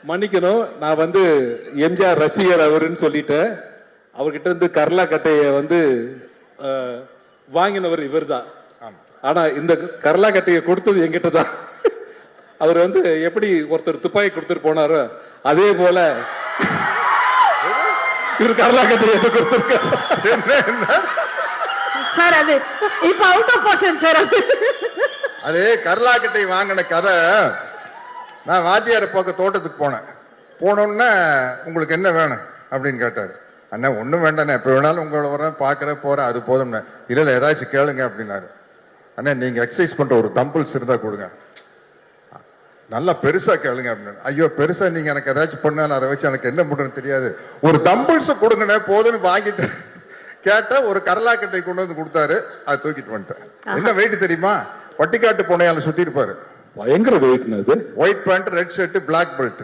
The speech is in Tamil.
மன்னிக்கணும், நான் வந்து எம்ஜிஆர் ரசிகர் அவருன்னு சொல்லிட்டேன். அவர்கிட்ட இருந்து கர்லா கட்டையை வந்து வாங்கினவர் இவர் தான். ஆனா இந்த கர்லா கட்டையை கொடுத்தது எங்கிட்ட தான். அவர் வந்து எப்படி ஒருத்தர் துப்பாக்கி கொடுத்துட்டு போனாரோ அதே போல இவர் கர்லா கட்டையை கொடுத்திருக்காரு. சார் அது இப்ப அவுட் ஆஃப் போர்ஷன் சார். அது கர்லா கட்டை வாங்கின கதை. நான் வாத்தியார பார்க்க தோட்டத்துக்கு போனேன். போனோன்னே உங்களுக்கு என்ன வேணும் அப்படின்னு கேட்டார். அண்ணா ஒன்றும் வேண்டாண்ணே, எப்போ வேணாலும் உங்களை வரேன், பார்க்குறேன், போகிறேன், அது போதும்ண்ணே. இல்லை ஏதாச்சும் கேளுங்க அப்படின்னாரு. அண்ணா நீங்கள் எக்ஸசைஸ் பண்ணுற ஒரு தம்பிள்ஸ் இருந்தால் கொடுங்க, நல்லா பெருசாக கேளுங்க அப்படின்னு. ஐயோ பெருசாக நீங்கள் எனக்கு ஏதாச்சும் பண்ணாலும் அதை வச்சு எனக்கு என்ன பண்ணுறதுன்னு தெரியாது, ஒரு தம்பிள்ஸை கொடுங்கண்ணே போதுன்னு வாங்கிட்டு கேட்டால் ஒரு கரலாக்கட்டை கொண்டு வந்து கொடுத்தாரு. அதை தூக்கிட்டு வந்துட்டேன். என்ன வெயிட் தெரியுமா? பட்டிக்காட்டு பூனையால சுற்றி இருப்பாரு. பயங்கர வெயிட்னது. White pant, red shirt, black belt.